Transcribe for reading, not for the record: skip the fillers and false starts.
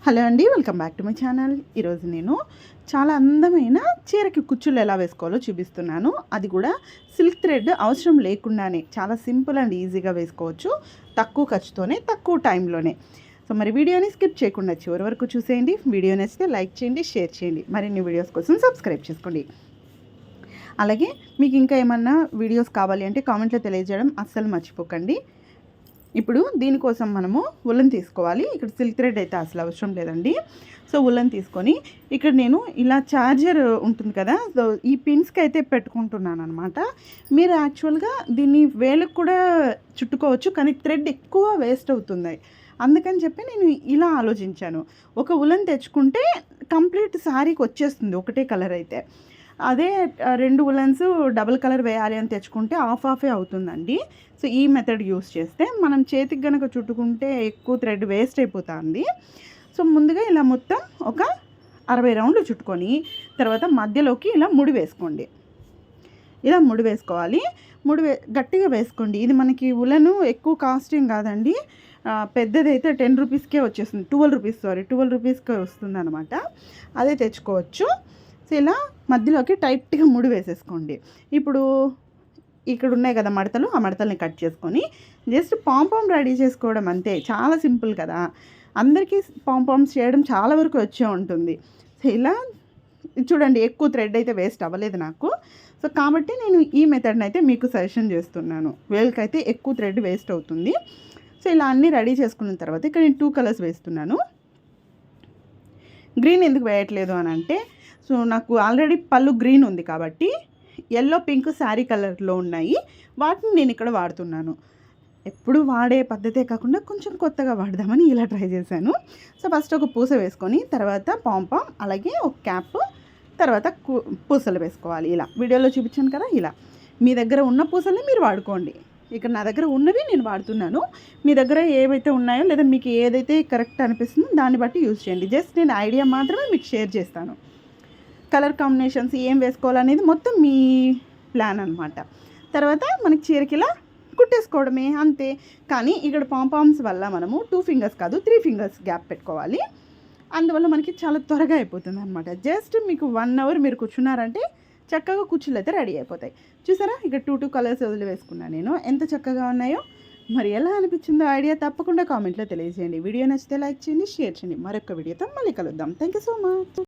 Hello అండి, welcome back to my channel. ఈరోజు నేను చాలా అందమైన చీరకి కుచ్చులు ఎలా వేసుకోవాలో చూపిస్తున్నాను. అది కూడా సిల్క్ థ్రెడ్ అవసరం లేకుండానే చాలా సింపుల్ అండ్ ఈజీగా వేసుకోవచ్చు, తక్కువ ఖర్చుతోనే తక్కువ టైంలోనే. సో మరి వీడియోని స్కిప్ చేయకుండా చివరి వరకు చూసేయండి. వీడియో నచ్చితే లైక్ చేయండి, షేర్ చేయండి. మరిన్ని వీడియోస్ కోసం సబ్స్క్రైబ్ చేసుకోండి. అలాగే మీకు ఇంకా ఏమన్నా వీడియోస్ కావాలి అంటే కామెంట్లో తెలియజేయడం అస్సలు మర్చిపోకండి. ఇప్పుడు దీనికోసం మనము ఉలన్ తీసుకోవాలి. ఇక్కడ సిల్క్ థ్రెడ్ అయితే అసలు అవసరం లేదండి. సో ఉలన్ తీసుకొని ఇక్కడ నేను ఇలా చార్జర్ ఉంటుంది కదా, సో ఈ పిన్స్కి అయితే పెట్టుకుంటున్నాను అనమాట. మీరు యాక్చువల్గా దీన్ని వేలకు కూడా చుట్టుకోవచ్చు, కానీ థ్రెడ్ ఎక్కువ వేస్ట్ అవుతుంది. అందుకని చెప్పి నేను ఇలా ఆలోచించాను. ఒక ఉలన్ తెచ్చుకుంటే కంప్లీట్ శారీకి వచ్చేస్తుంది ఒకటే కలర్ అయితే. అదే 2 ఉలన్స్ డబుల్ కలర్ వేయాలి అని తెచ్చుకుంటే హాఫే అవుతుందండి. సో ఈ మెథడ్ యూస్ చేస్తే మనం చేతికి గనక చుట్టుకుంటే ఎక్కువ థ్రెడ్ వేస్ట్ అయిపోతుంది. సో ముందుగా ఇలా మొత్తం ఒక 60 రౌండ్లు చుట్టుకొని తర్వాత మధ్యలోకి ఇలా ముడి వేసుకోండి. ఇలా ముడి వేసుకోవాలి. గట్టిగా వేసుకోండి. ఇది మనకి ఉలను ఎక్కువ కాస్టింగ్ కాదండి. పెద్దదైతే 10 రూపీస్కే వచ్చేస్తుంది, 12 రూపీస్కే వస్తుంది అనమాట. అదే తెచ్చుకోవచ్చు. సో ఇలా మధ్యలోకి టైట్గా ముడి వేసేసుకోండి. ఇప్పుడు ఇక్కడ ఉన్నాయి కదా మడతలు, ఆ మడతల్ని కట్ చేసుకొని జస్ట్ పాంపామ్ రెడీ చేసుకోవడం అంతే. చాలా సింపుల్ కదా, అందరికీ పాంపామ్స్ చేయడం చాలా వరకు వచ్చే ఉంటుంది. సో ఇలా చూడండి, ఎక్కువ థ్రెడ్ అయితే వేస్ట్ అవ్వలేదు నాకు. సో కాబట్టి నేను ఈ మెథడ్ని అయితే మీకు సజెషన్ చేస్తున్నాను. వేల్కైతే ఎక్కువ థ్రెడ్ వేస్ట్ అవుతుంది. సో ఇలా అన్నీ రెడీ చేసుకున్న తర్వాత ఇక్కడ నేను 2 కలర్స్ వేస్తున్నాను. గ్రీన్ ఎందుకు వేయట్లేదు అని అంటే, సో నాకు ఆల్రెడీ పళ్ళు గ్రీన్ ఉంది కాబట్టి ఎల్లో పింక్ శారీ కలర్లో ఉన్నాయి, వాటిని నేను ఇక్కడ వాడుతున్నాను. ఎప్పుడు వాడే పద్ధతే కాకుండా కొంచెం కొత్తగా వాడదామని ఇలా ట్రై చేశాను. సో ఫస్ట్ ఒక పూస వేసుకొని తర్వాత పాంపామ్, అలాగే ఒక క్యాప్, తర్వాత పూసలు వేసుకోవాలి. ఇలా వీడియోలో చూపించాను కదా, ఇలా మీ దగ్గర ఉన్న పూసల్ని మీరు వాడుకోండి. ఇక్కడ నా దగ్గర ఉన్నవి నేను వాడుతున్నాను. మీ దగ్గర ఏవైతే ఉన్నాయో లేదా మీకు ఏదైతే కరెక్ట్ అనిపిస్తుందో దాన్ని బట్టి యూజ్ చేయండి. జస్ట్ నేను ఐడియా మాత్రమే మీకు షేర్ చేస్తాను. కలర్ కాంబినేషన్స్ ఏం వేసుకోవాలనేది మొత్తం మీ ప్లాన్ అనమాట. తర్వాత మనకి చీరకి ఇలా కుట్టేసుకోవడమే అంతే. కానీ ఇక్కడ పాంపామ్స్ వల్ల మనము 2 ఫింగర్స్ కాదు 3 ఫింగర్స్ గ్యాప్ పెట్టుకోవాలి. అందువల్ల మనకి చాలా త్వరగా అయిపోతుంది అనమాట. జస్ట్ మీకు 1 అవర్ మీరు కూర్చున్నారంటే చక్కగా కుచ్చులు అయితే రెడీ అయిపోతాయి. చూసారా, ఇక్కడ 2 కలర్స్ వదిలి వేసుకున్నాను నేను. ఎంత చక్కగా ఉన్నాయో. మరి ఎలా అనిపించిందో ఐడియా తప్పకుండా కామెంట్లో తెలియజేయండి. వీడియో నచ్చితే లైక్ చేయండి, షేర్ చేయండి. మరొక వీడియోతో మళ్ళీ కలుద్దాం. Thank you so much.